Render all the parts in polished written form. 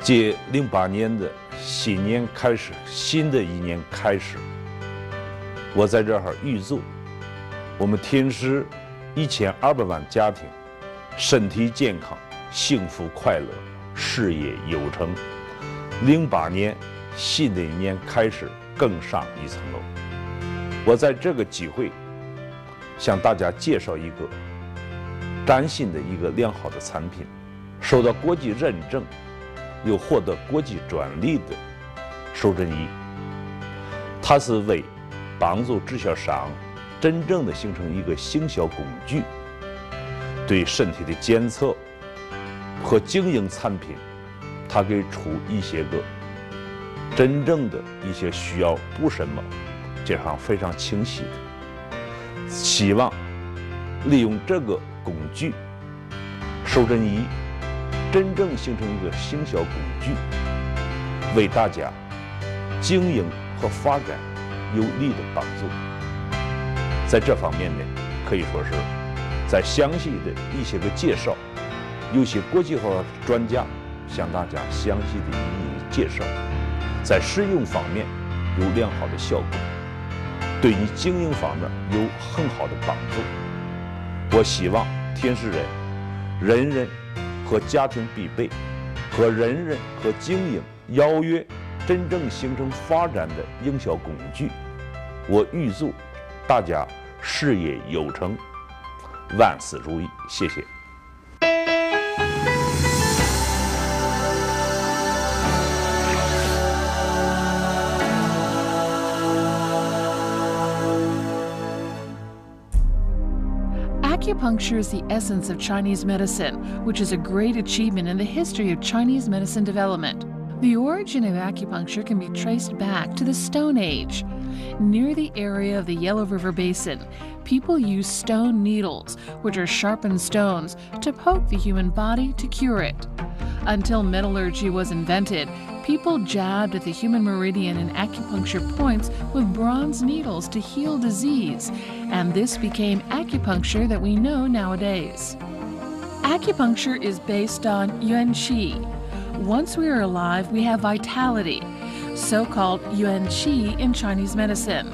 借08年的新年开始，新的一年开始，我在这儿预祝我们天师1200万家庭身体健康、幸福快乐、事业有成。08年新的一年开始，更上一层楼。我在这个机会向大家介绍一个崭新的一个良好的产品，受到国际认证又获得国际专利的收针仪。它是为帮助制销商真正的形成一个行销工具，对身体的监测和经营产品，它给出一些个真正的一些需要补什么，这样非常清晰的。希望利用这个工具收针仪，真正形成一个行销工具，为大家经营和发展有力的帮助。在这方面呢，可以说是在详细的一些个介绍，有些国际化专家向大家详细的一一介绍，在使用方面有良好的效果，对你经营方面有很好的帮助。我希望天使人人人和家庭必备，和人人和经营邀约真正形成发展的营销工具。我预祝大家事业有成，万事如意。谢谢。Acupuncture is the essence of Chinese medicine, which is a great achievement in the history of Chinese medicine development. The origin of acupuncture can be traced back to the Stone Age. Near the area of the Yellow River Basin, people used stone needles, which are sharpened stones, to poke the human body to cure it. Until metallurgy was invented, people jabbed at the human meridian and acupuncture points with bronze needles to heal disease, and this became acupuncture that we know nowadays. Acupuncture is based on yuan qi. Once we are alive, we have vitality, so-called yuan qi in Chinese medicine.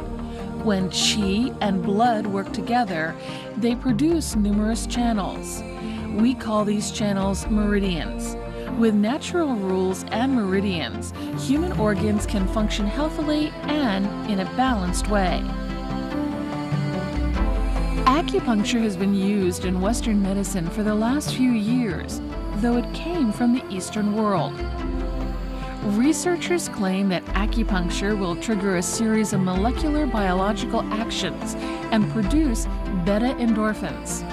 When qi and blood work together, they produce numerous channels. We call these channels meridians. With natural rules and meridians, human organs can function healthily and in a balanced way. Acupuncture has been used in Western medicine for the last few years, though it came from the Eastern world. Researchers claim that acupuncture will trigger a series of molecular biological actions and produce beta-endorphins.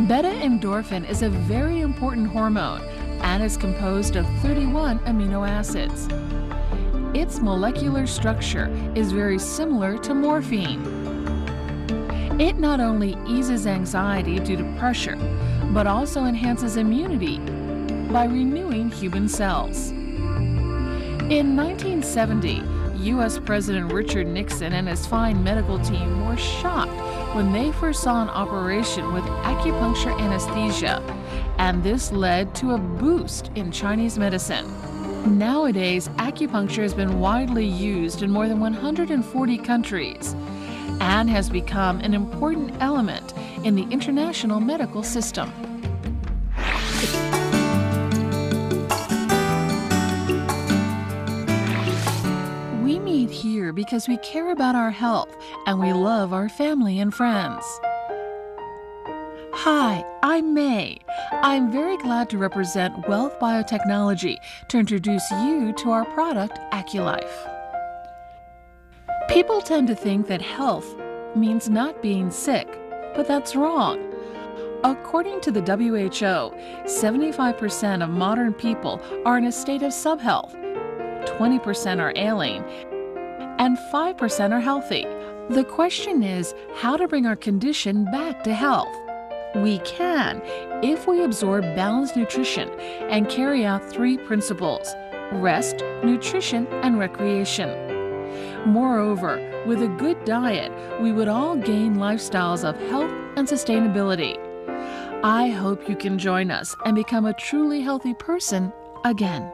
Beta-endorphin is a very important hormone and is composed of 31 amino acids. Its molecular structure is very similar to morphine. It not only eases anxiety due to pressure, but also enhances immunity by renewing human cells. In 1970, U.S. President Richard Nixon and his fine medical team were shocked when they first saw an operation with acupuncture anesthesia, and this led to a boost in Chinese medicine. Nowadays, acupuncture has been widely used in more than 140 countries and has become an important element in the international medical system. We meet here because we care about our health and we love our family and friends. Hi, I'm May. I'm very glad to represent Wealth Biotechnology to introduce you to our product, Aculife. People tend to think that health means not being sick, but that's wrong. According to the WHO, 75% of modern people are in a state of subhealth, 20% are ailing, and 5% are healthy. The question is how to bring our condition back to health. We can if we absorb balanced nutrition and carry out 3 principles: rest, nutrition, and recreation. Moreover, with a good diet, we would all gain lifestyles of health and sustainability. I hope you can join us and become a truly healthy person again.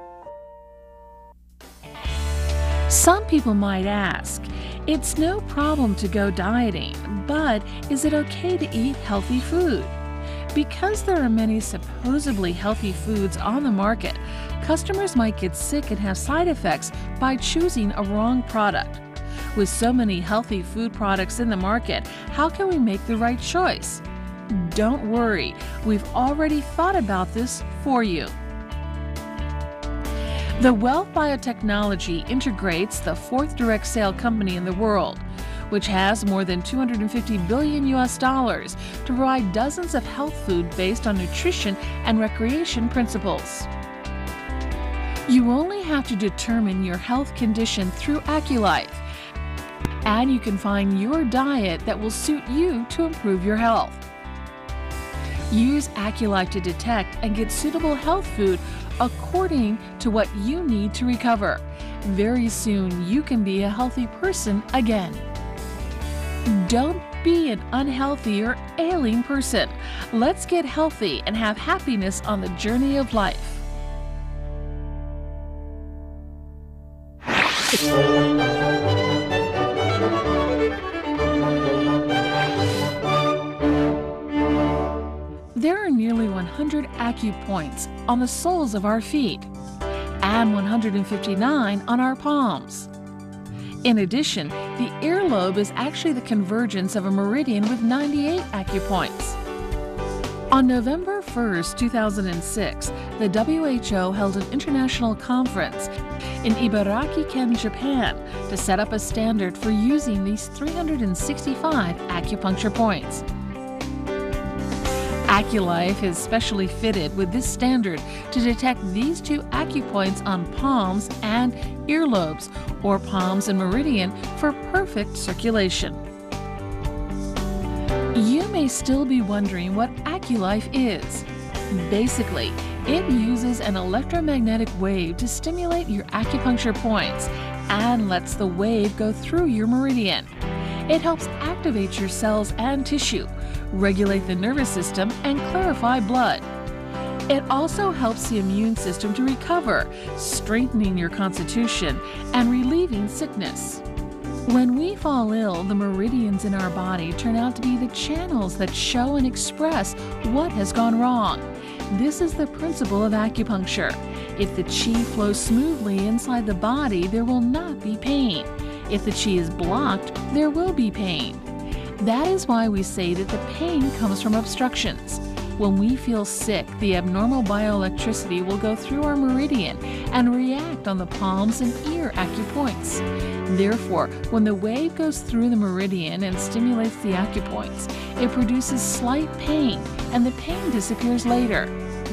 Some people might ask, it's no problem to go dieting, but is it okay to eat healthy food? Because there are many supposedly healthy foods on the market, customers might get sick and have side effects by choosing a wrong product. With so many healthy food products in the market, how can we make the right choice? Don't worry, we've already thought about this for you. The Wealth Biotechnology integrates the fourth direct sale company in the world, which has more than $250 billion to provide dozens of health food based on nutrition and recreation principles. You only have to determine your health condition through Aculife, and you can find your diet that will suit you to improve your health. Use Aculife to detect and get suitable health food according to what you need to recover. Very soon, you can be a healthy person again. Don't be an unhealthy or ailing person. Let's get healthy and have happiness on the journey of life. There are nearly 100 acupoints on the soles of our feet and 159 on our palms. In addition, the earlobe is actually the convergence of a meridian with 98 acupoints. On November 1, 2006, the WHO held an international conference in Ibaraki-ken, Japan, to set up a standard for using these 365 acupuncture points. Aculife is specially fitted with this standard to detect these two acupoints on palms and earlobes, or palms and meridian, for perfect circulation. You may still be wondering what Aculife is. Basically, it uses an electromagnetic wave to stimulate your acupuncture points and lets the wave go through your meridian. It helps activate your cells and tissue, regulate the nervous system, and clarify blood. It also helps the immune system to recover, strengthening your constitution and relieving sickness. When we fall ill, the meridians in our body turn out to be the channels that show and express what has gone wrong. This is the principle of acupuncture. If the qi flows smoothly inside the body, there will not be pain. If the qi is blocked, there will be pain. That is why we say that the pain comes from obstructions. When we feel sick, the abnormal bioelectricity will go through our meridian and react on the palms and ear acupoints. Therefore, when the wave goes through the meridian and stimulates the acupoints, it produces slight pain, and the pain disappears later.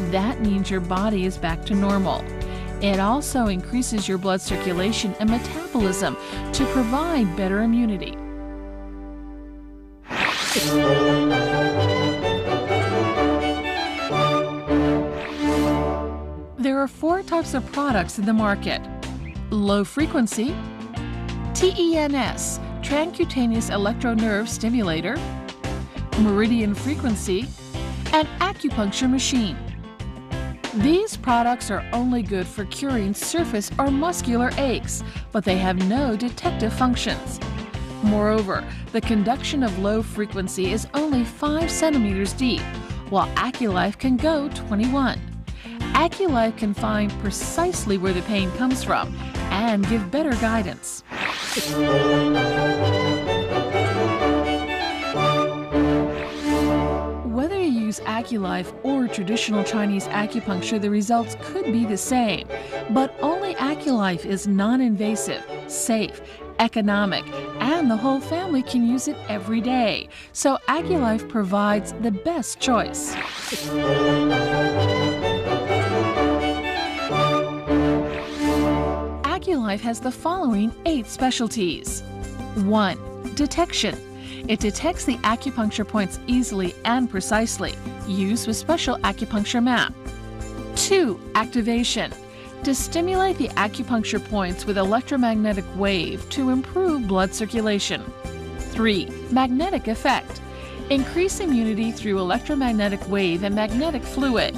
That means your body is back to normal. It also increases your blood circulation and metabolism to provide better immunity. There are 4 types of products in the market: low frequency, TIENS, transcutaneous electronerve stimulator, meridian frequency, and acupuncture machine. These products are only good for curing surface or muscular aches, but they have no detective functions. Moreover, the conduction of low frequency is only 5 centimeters deep, while Aculife can go 21. Aculife can find precisely where the pain comes from and give better guidance. Whether you use Aculife or traditional Chinese acupuncture, the results could be the same, but only Aculife is non-invasive, safe, economic, and the whole family can use it every day. So Aculife provides the best choice. Aculife has the following 8 specialties. 1. Detection. It detects the acupuncture points easily and precisely, used with special acupuncture map. 2. Activation. To stimulate the acupuncture points with electromagnetic wave to improve blood circulation. 3. Magnetic effect. Increase immunity through electromagnetic wave and magnetic fluid.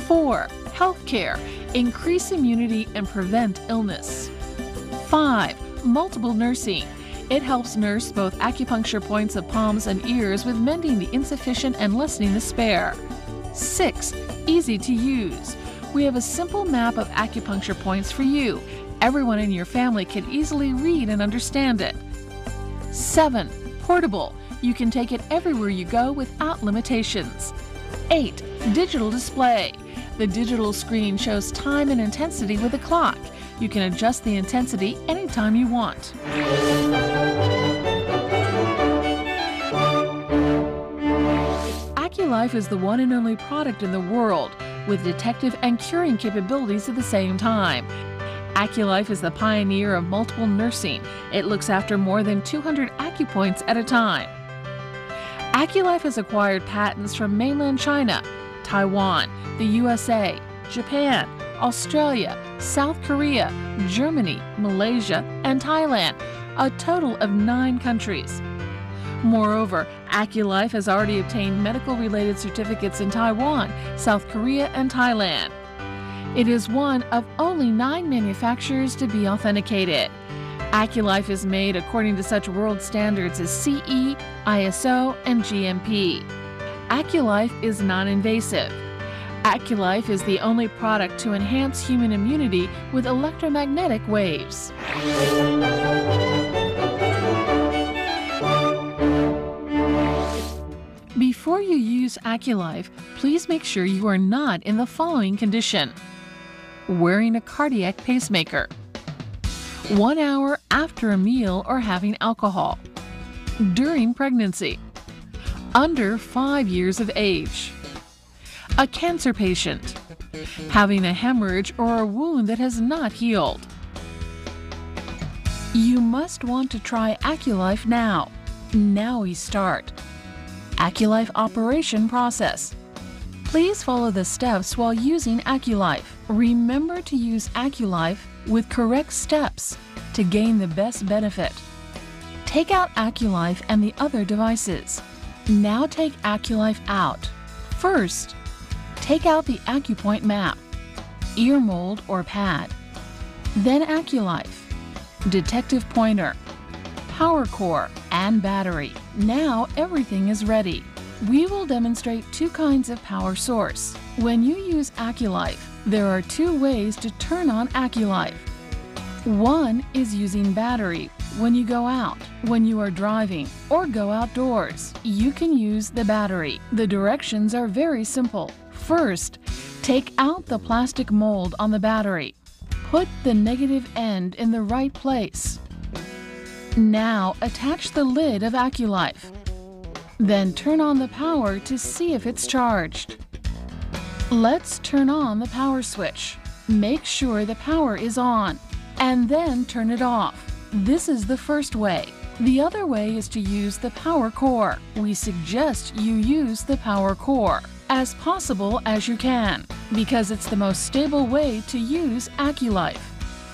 4. Healthcare. Increase immunity and prevent illness. 5. multiple nursing. It helps nurse both acupuncture points of palms and ears with mending the insufficient and lessening the spare. 6. Easy to use. We have a simple map of acupuncture points for you. Everyone in your family can easily read and understand it. 7. Portable. You can take it everywhere you go without limitations. 8. Digital display. The digital screen shows time and intensity with a clock. You can adjust the intensity anytime you want. Aculife is the one and only product in the world with detective and curing capabilities at the same time. Aculife is the pioneer of multiple nursing. It looks after more than 200 acupoints at a time. Aculife has acquired patents from mainland China, Taiwan, the USA, Japan, Australia, South Korea, Germany, Malaysia, and Thailand, a total of 9 countries. Moreover, Aculife has already obtained medical-related certificates in Taiwan, South Korea, and Thailand. It is one of only 9 manufacturers to be authenticated. Aculife is made according to such world standards as CE, ISO, and GMP. Aculife is non-invasive. Aculife is the only product to enhance human immunity with electromagnetic waves. Before you use Aculife, please make sure you are not in the following condition: wearing a cardiac pacemaker, 1 hour after a meal or having alcohol, during pregnancy, under 5 years of age, a cancer patient, having a hemorrhage or a wound that has not healed. You must want to try Aculife now. Now we start. Aculife operation process. Please follow the steps while using Aculife. Remember to use Aculife with correct steps to gain the best benefit. Take out Aculife and the other devices. Now take Aculife out. First, take out the AcuPoint map, ear mold or pad. Then Aculife, detective pointer, power core, and battery. Now everything is ready. We will demonstrate 2 kinds of power source. When you use Aculife, there are 2 ways to turn on Aculife. One is using battery when you go out, when you are driving, or go outdoors. You can use the battery. The directions are very simple. First, take out the plastic mold on the battery. Put the negative end in the right place. Now attach the lid of Aculife. Then turn on the power to see if it's charged. Let's turn on the power switch. Make sure the power is on, and then turn it off. This is the first way. The other way is to use the power core. We suggest you use the power core as possible as you can, because it's the most stable way to use Aculife.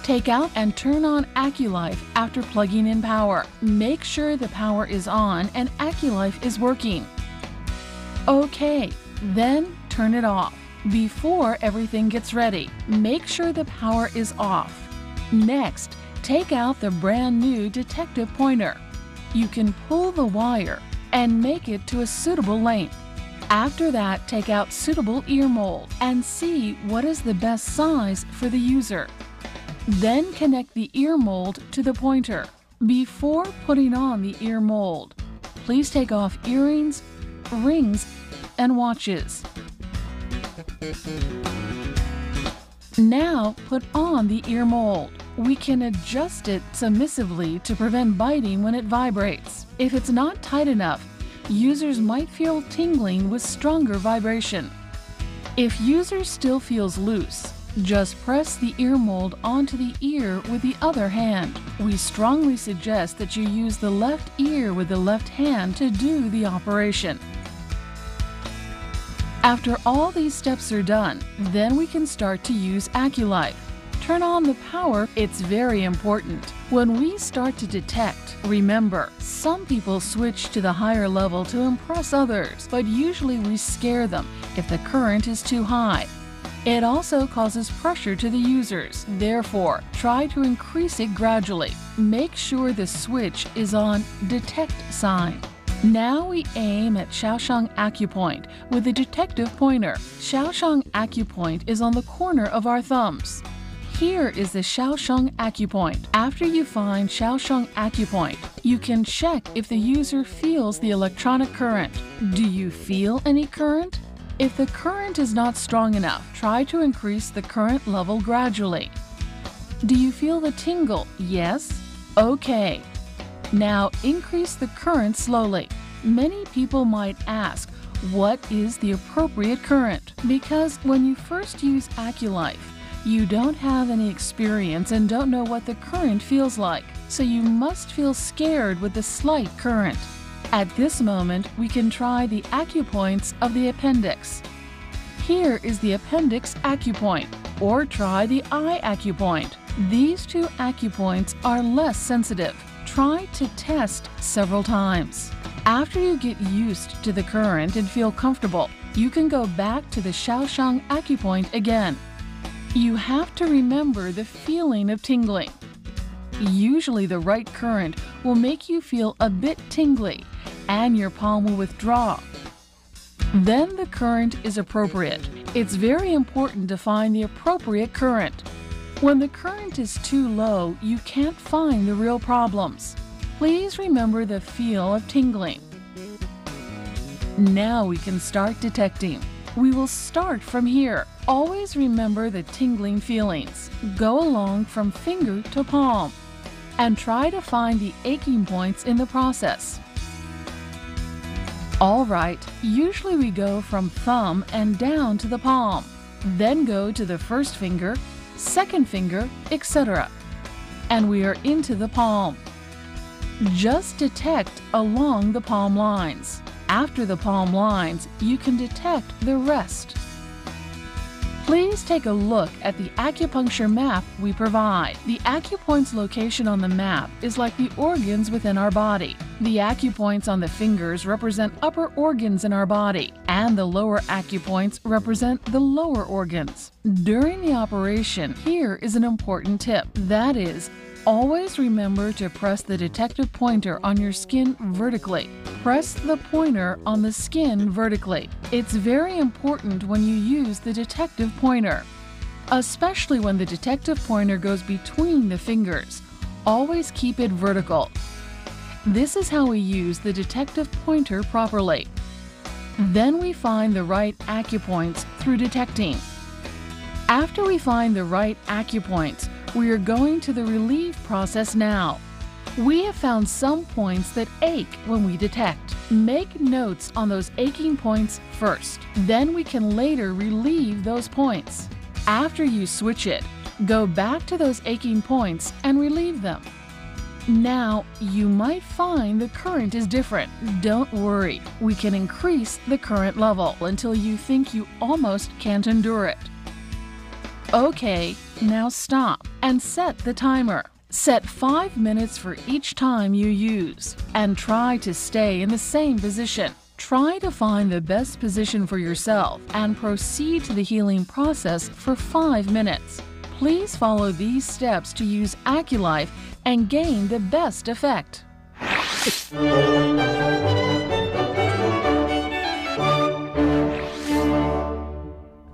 Take out and turn on Aculife after plugging in power. Make sure the power is on and Aculife is working. Okay, then turn it off. Before everything gets ready, make sure the power is off. Next, take out the brand new detective pointer. You can pull the wire and make it to a suitable length. After that, take out suitable ear mold and see what is the best size for the user. Then connect the ear mold to the pointer. Before putting on the ear mold, please take off earrings, rings, and watches. Now put on the ear mold. We can adjust it submissively to prevent biting when it vibrates. If it's not tight enough, users might feel tingling with stronger vibration. If user still feels loose, just press the ear mold onto the ear with the other hand. We strongly suggest that you use the left ear with the left hand to do the operation. After all these steps are done, then we can start to use Aculife. Turn on the power, it's very important. When we start to detect, remember, some people switch to the higher level to impress others, but usually we scare them if the current is too high. It also causes pressure to the users. Therefore, try to increase it gradually. Make sure the switch is on Detect sign. Now we aim at Shaoshang Acupoint with the detective pointer. Shaoshang Acupoint is on the corner of our thumbs. Here is the Shaoshang Acupoint. After you find Shaoshang Acupoint, you can check if the user feels the electronic current. Do you feel any current? If the current is not strong enough, try to increase the current level gradually. Do you feel the tingle? Yes? Okay. Now increase the current slowly. Many people might ask, what is the appropriate current? Because when you first use Aculife, you don't have any experience and don't know what the current feels like, so you must feel scared with the slight current. At this moment, we can try the acupoints of the appendix. Here is the appendix acupoint, or try the eye acupoint. These two acupoints are less sensitive. Try to test several times. After you get used to the current and feel comfortable, you can go back to the Shaoshang Acupoint again. You have to remember the feeling of tingling. Usually the right current will make you feel a bit tingly, and your palm will withdraw. Then the current is appropriate. It's very important to find the appropriate current. When the current is too low, you can't find the real problems. Please remember the feel of tingling. Now we can start detecting. We will start from here. Always remember the tingling feelings. Go along from finger to palm and try to find the aching points in the process. All right, usually we go from thumb and down to the palm, then go to the first finger, second finger, etc. And we are into the palm. Just detect along the palm lines. After the palm lines, you can detect the rest. Please take a look at the acupuncture map we provide. The acupoint's location on the map is like the organs within our body. The acupoints on the fingers represent upper organs in our body, and the lower acupoints represent the lower organs. During the operation, here is an important tip. That is, always remember to press the detective pointer on your skin vertically. Press the pointer on the skin vertically. It's very important when you use the detective pointer, especially when the detective pointer goes between the fingers. Always keep it vertical. This is how we use the detective pointer properly. Then we find the right acupoints through detecting. After we find the right acupoints, we are going to the relieve process now. We have found some points that ache when we detect. Make notes on those aching points first. Then we can later relieve those points. After you switch it, go back to those aching points and relieve them. Now, you might find the current is different. Don't worry. We can increase the current level until you think you almost can't endure it. Okay, now stop and set the timer. Set 5 minutes for each time you use, and try to stay in the same position. Try to find the best position for yourself and proceed to the healing process for 5 minutes. Please follow these steps to use Aculife and gain the best effect.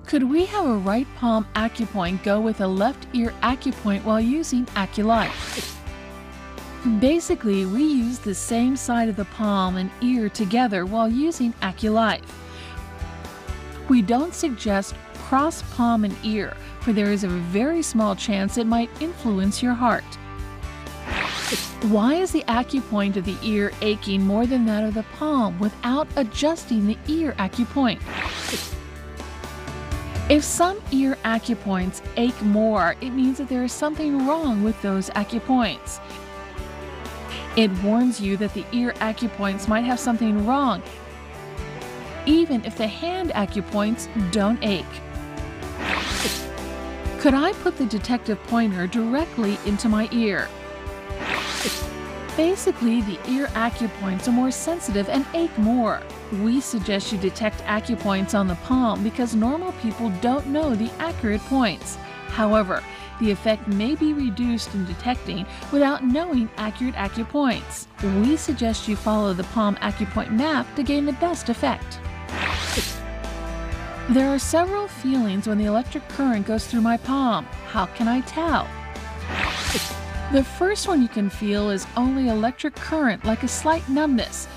Could we have a right palm acupoint go with a left ear acupoint while using Aculife? Basically, we use the same side of the palm and ear together while using Aculife. We don't suggest cross palm and ear, for there is a very small chance it might influence your heart. Why is the acupoint of the ear aching more than that of the palm without adjusting the ear acupoint? If some ear acupoints ache more, it means that there is something wrong with those acupoints. It warns you that the ear acupoints might have something wrong, even if the hand acupoints don't ache. Could I put the detective pointer directly into my ear? Basically, the ear acupoints are more sensitive and ache more. We suggest you detect acupoints on the palm because normal people don't know the accurate points. However, the effect may be reduced in detecting without knowing accurate acupoints. We suggest you follow the palm acupoint map to gain the best effect. There are several feelings when the electric current goes through my palm. How can I tell? The first one you can feel is only electric current, like a slight numbness.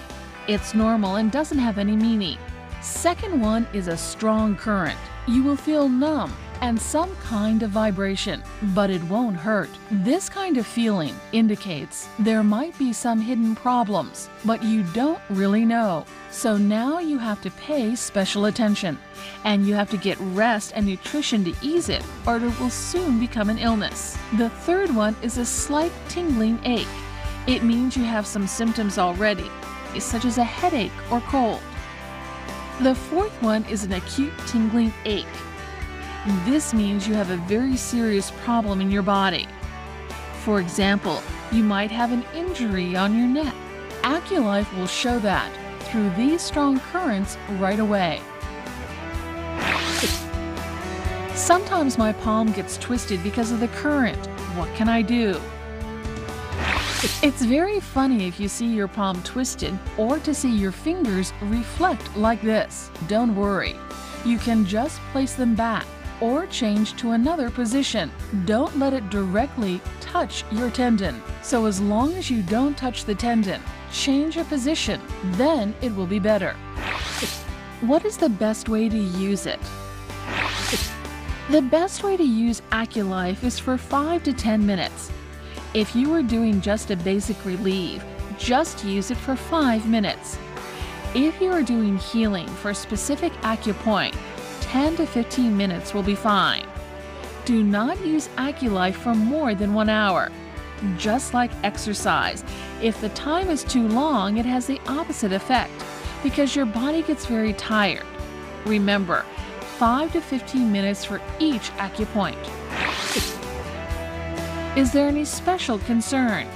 It's normal and doesn't have any meaning. Second one is a strong current. You will feel numb and some kind of vibration, but it won't hurt. This kind of feeling indicates there might be some hidden problems, but you don't really know. So now you have to pay special attention, and you have to get rest and nutrition to ease it, or it will soon become an illness. The third one is a slight tingling ache. It means you have some symptoms already, such as a headache or cold. The fourth one is an acute tingling ache. This means you have a very serious problem in your body. For example, you might have an injury on your neck. Aculife will show that through these strong currents right away. Sometimes my palm gets twisted because of the current. What can I do? It's very funny if you see your palm twisted or to see your fingers reflect like this. Don't worry. You can just place them back or change to another position. Don't let it directly touch your tendon. So as long as you don't touch the tendon, change your position, then it will be better. What is the best way to use it? The best way to use Aculife is for 5 to 10 minutes. If you are doing just a basic relief, just use it for 5 minutes. If you are doing healing for a specific acupoint, 10 to 15 minutes will be fine. Do not use Aculife for more than 1 hour. Just like exercise, if the time is too long, it has the opposite effect because your body gets very tired. Remember, 5 to 15 minutes for each acupoint. Is there any special concern?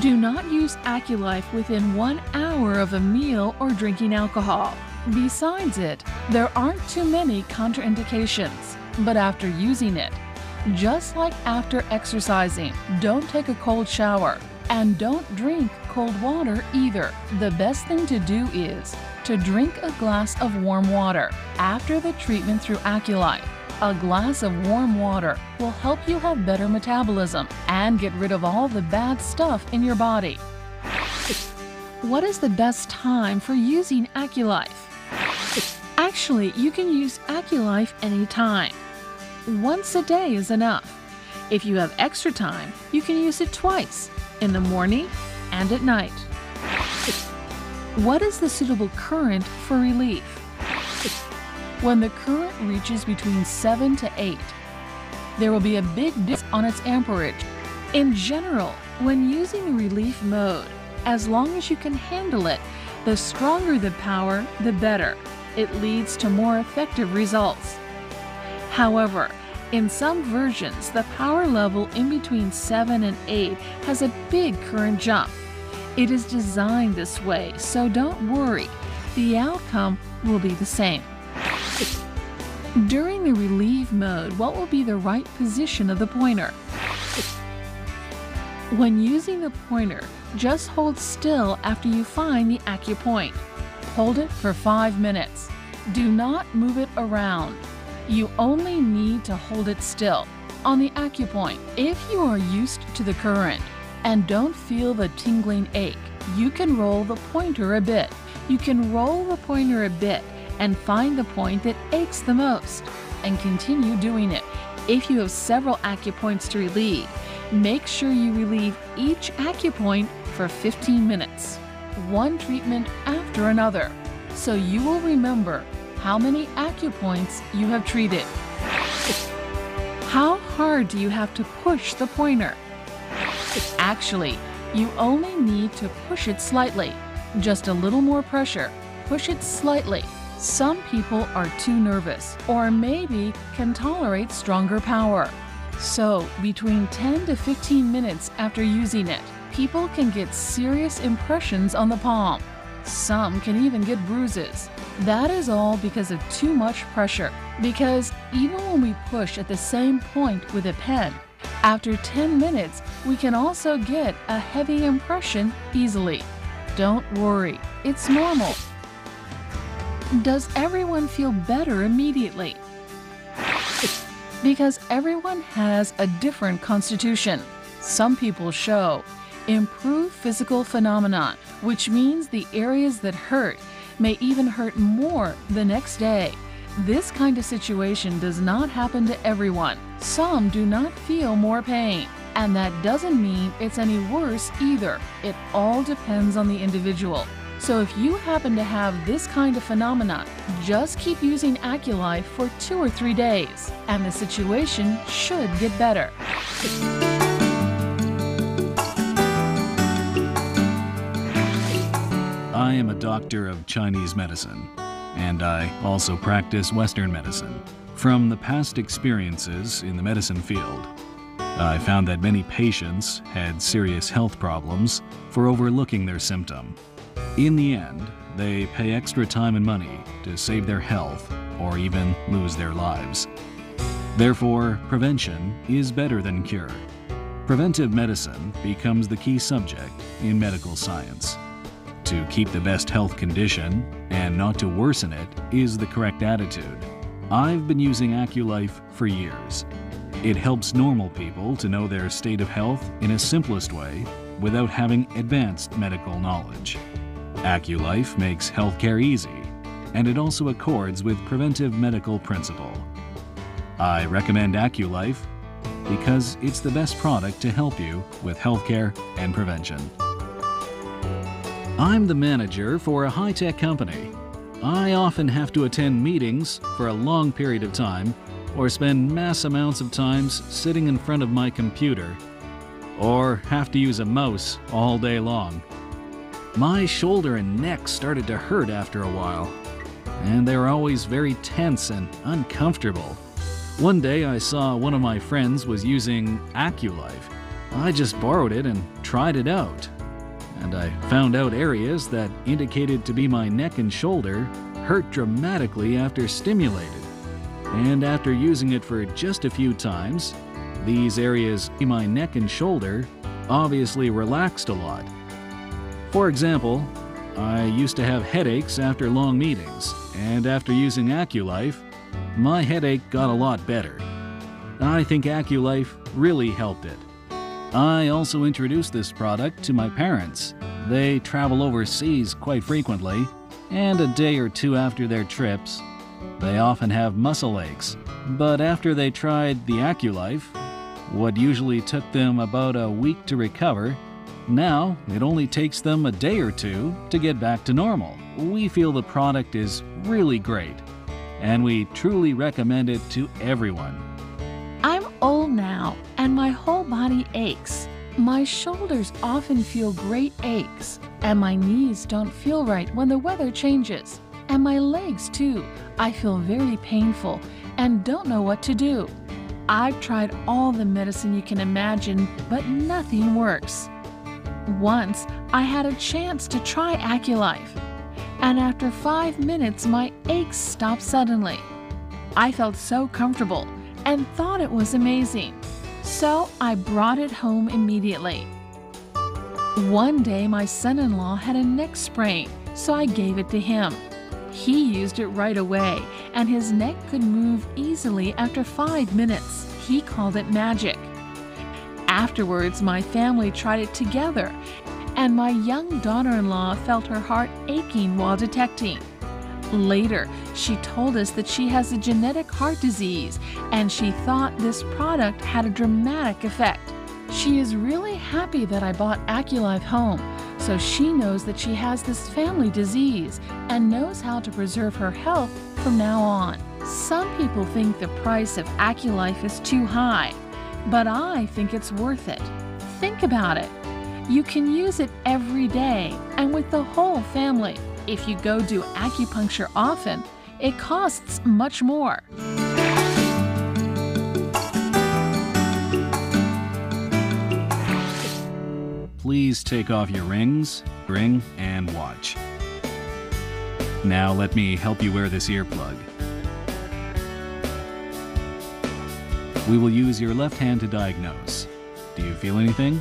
Do not use Aculife within 1 hour of a meal or drinking alcohol. Besides it, there aren't too many contraindications. But after using it, just like after exercising, don't take a cold shower and don't drink cold water either. The best thing to do is to drink a glass of warm water after the treatment through Aculife. A glass of warm water will help you have better metabolism and get rid of all the bad stuff in your body. What is the best time for using Aculife? Actually, you can use Aculife anytime. Once a day is enough. If you have extra time, you can use it twice, in the morning and at night. What is the suitable current for relief? When the current reaches between 7 to 8, there will be a big difference on its amperage. In general, when using the relief mode, as long as you can handle it, the stronger the power, the better. It leads to more effective results. However, in some versions, the power level in between 7 and 8 has a big current jump. It is designed this way, so don't worry. The outcome will be the same. During the relieve mode, what will be the right position of the pointer? When using the pointer, just hold still after you find the acupoint. Hold it for 5 minutes. Do not move it around. You only need to hold it still on the acupoint. If you are used to the current and don't feel the tingling ache, you can roll the pointer a bit. You can roll the pointer a bit and find the point that aches the most and continue doing it. If you have several acupoints to relieve, make sure you relieve each acupoint for 15 minutes, one treatment after another, so you will remember how many acupoints you have treated. How hard do you have to push the pointer? Actually, you only need to push it slightly. Just a little more pressure. Push it slightly. Some people are too nervous or maybe can tolerate stronger power. So, between 10 to 15 minutes after using it, people can get serious impressions on the palm. Some can even get bruises. That is all because of too much pressure. Because even when we push at the same point with a pen, after 10 minutes, we can also get a heavy impression easily. Don't worry, it's normal. Does everyone feel better immediately? Because everyone has a different constitution. Some people show improved physical phenomenon, which means the areas that hurt may even hurt more the next day. This kind of situation does not happen to everyone. Some do not feel more pain, and that doesn't mean it's any worse either. It all depends on the individual. So if you happen to have this kind of phenomenon, just keep using Aculife for 2 or 3 days, and the situation should get better. I am a doctor of Chinese medicine, and I also practice Western medicine. From the past experiences in the medicine field, I found that many patients had serious health problems for overlooking their symptom. In the end, they pay extra time and money to save their health or even lose their lives. Therefore, prevention is better than cure. Preventive medicine becomes the key subject in medical science. To keep the best health condition and not to worsen it is the correct attitude. I've been using Aculife for years. It helps normal people to know their state of health in a simplest way without having advanced medical knowledge. Aculife makes healthcare easy, and it also accords with preventive medical principle. I recommend Aculife because it's the best product to help you with healthcare and prevention. I'm the manager for a high-tech company. I often have to attend meetings for a long period of time or spend mass amounts of time sitting in front of my computer or have to use a mouse all day long. My shoulder and neck started to hurt after a while, and they were always very tense and uncomfortable. One day I saw one of my friends was using Aculife. I just borrowed it and tried it out. And I found out areas that indicated to be my neck and shoulder hurt dramatically after stimulated. And after using it for just a few times, these areas in my neck and shoulder obviously relaxed a lot. For example, I used to have headaches after long meetings, and after using Aculife, my headache got a lot better. I think Aculife really helped it. I also introduced this product to my parents. They travel overseas quite frequently, and a day or two after their trips, they often have muscle aches. But after they tried the Aculife, what usually took them about a week to recover, now it only takes them a day or two to get back to normal. We feel the product is really great, and we truly recommend it to everyone. I'm old now, and my whole body aches. My shoulders often feel great aches, and my knees don't feel right when the weather changes. And my legs too. I feel very painful and don't know what to do. I've tried all the medicine you can imagine, but nothing works. Once, I had a chance to try Aculife, and after 5 minutes, my aches stopped suddenly. I felt so comfortable and thought it was amazing, so I brought it home immediately. One day, my son-in-law had a neck sprain, so I gave it to him. He used it right away, and his neck could move easily after 5 minutes. He called it magic. Afterwards, my family tried it together, and my young daughter-in-law felt her heart aching while detecting. Later, she told us that she has a genetic heart disease, and she thought this product had a dramatic effect. She is really happy that I bought Aculife home, so she knows that she has this family disease and knows how to preserve her health from now on. Some people think the price of Aculife is too high, but I think it's worth it. Think about it. You can use it every day and with the whole family. If you go do acupuncture often, it costs much more. Please take off your rings, ring, and watch. Now let me help you wear this earplug. We will use your left hand to diagnose. Do you feel anything?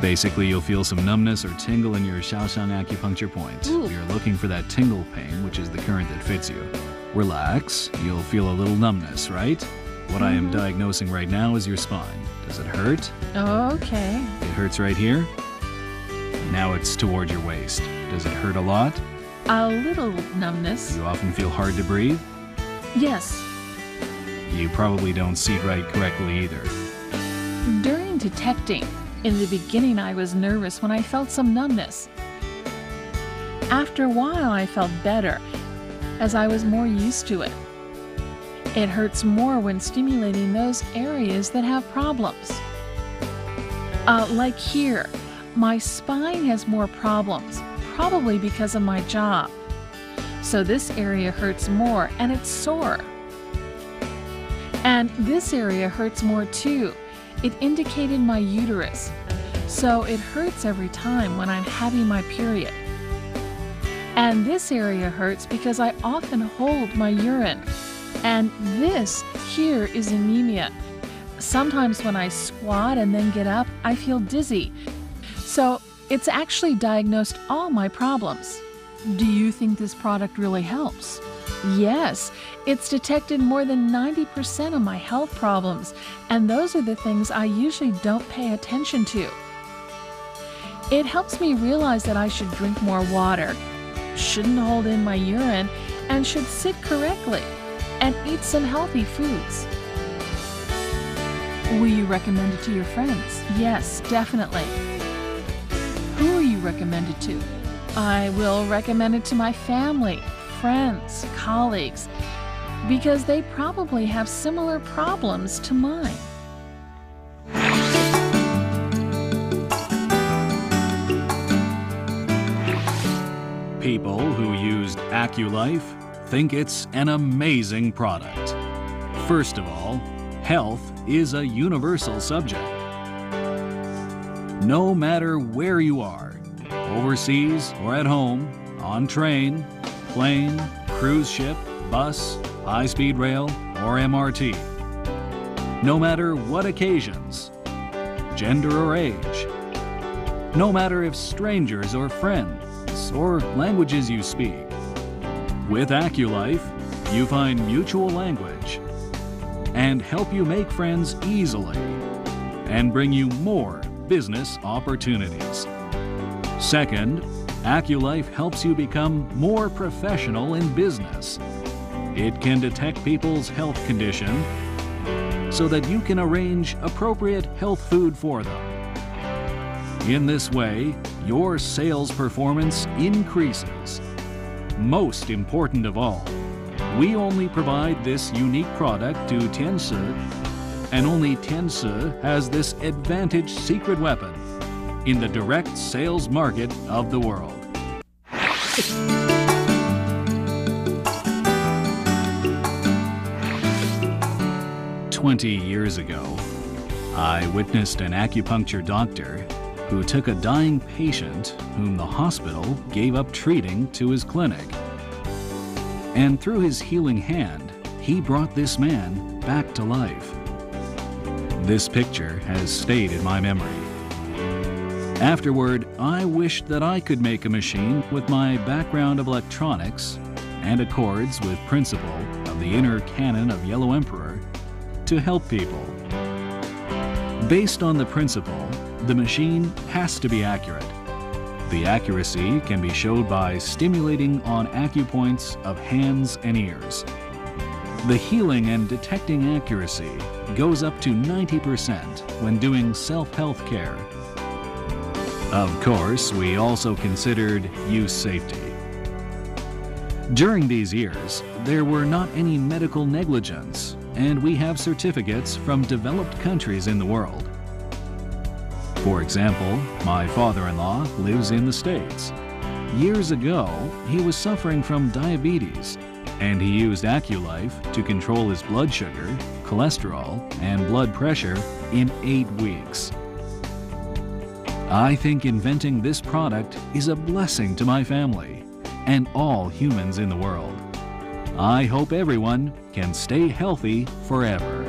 Basically, you'll feel some numbness or tingle in your Shaoxiang acupuncture point. Ooh. We are looking for that tingle pain, which is the current that fits you. Relax. You'll feel a little numbness, right? What I am diagnosing right now is your spine. Does it hurt? Okay. It hurts right here. Now it's toward your waist. Does it hurt a lot? A little numbness. You often feel hard to breathe? Yes. You probably don't seat right correctly either. During detecting, in the beginning I was nervous when I felt some numbness. After a while I felt better, as I was more used to it. It hurts more when stimulating those areas that have problems. Like here, my spine has more problems, probably because of my job. So this area hurts more and it's sore. And this area hurts more too. It indicated my uterus. So it hurts every time when I'm having my period. And this area hurts because I often hold my urine. And this here is anemia. Sometimes when I squat and then get up, I feel dizzy. So it's actually diagnosed all my problems. Do you think this product really helps? Yes, it's detected more than 90% of my health problems, and those are the things I usually don't pay attention to. It helps me realize that I should drink more water, shouldn't hold in my urine, and should sit correctly, and eat some healthy foods. Will you recommend it to your friends? Yes, definitely. Who will you recommend it to? I will recommend it to my family, friends, colleagues, because they probably have similar problems to mine. People who used Aculife think it's an amazing product. First of all, health is a universal subject. No matter where you are, overseas or at home, on train, plane, cruise ship, bus, high-speed rail, or MRT. No matter what occasions, gender or age. No matter if strangers or friends, or languages you speak. With Aculife, you find mutual language and help you make friends easily and bring you more business opportunities. Second, Aculife helps you become more professional in business. It can detect people's health condition so that you can arrange appropriate health food for them. In this way, your sales performance increases. Most important of all, we only provide this unique product to TIENS, and only TIENS has this advantage secret weapon in the direct sales market of the world. "20 years ago, I witnessed an acupuncture doctor who took a dying patient whom the hospital gave up treating to his clinic. And through his healing hand, he brought this man back to life. This picture has stayed in my memory. Afterward, I wished that I could make a machine with my background of electronics and accords with principle of the inner canon of Yellow Emperor to help people. Based on the principle, the machine has to be accurate. The accuracy can be showed by stimulating on acupoints of hands and ears. The healing and detecting accuracy goes up to 90% when doing self-health care. Of course, we also considered use safety. During these years, there were not any medical negligence, and we have certificates from developed countries in the world. For example, my father-in-law lives in the States. Years ago, he was suffering from diabetes, and he used Aculife to control his blood sugar, cholesterol, and blood pressure in 8 weeks. I think inventing this product is a blessing to my family and all humans in the world. I hope everyone can stay healthy forever.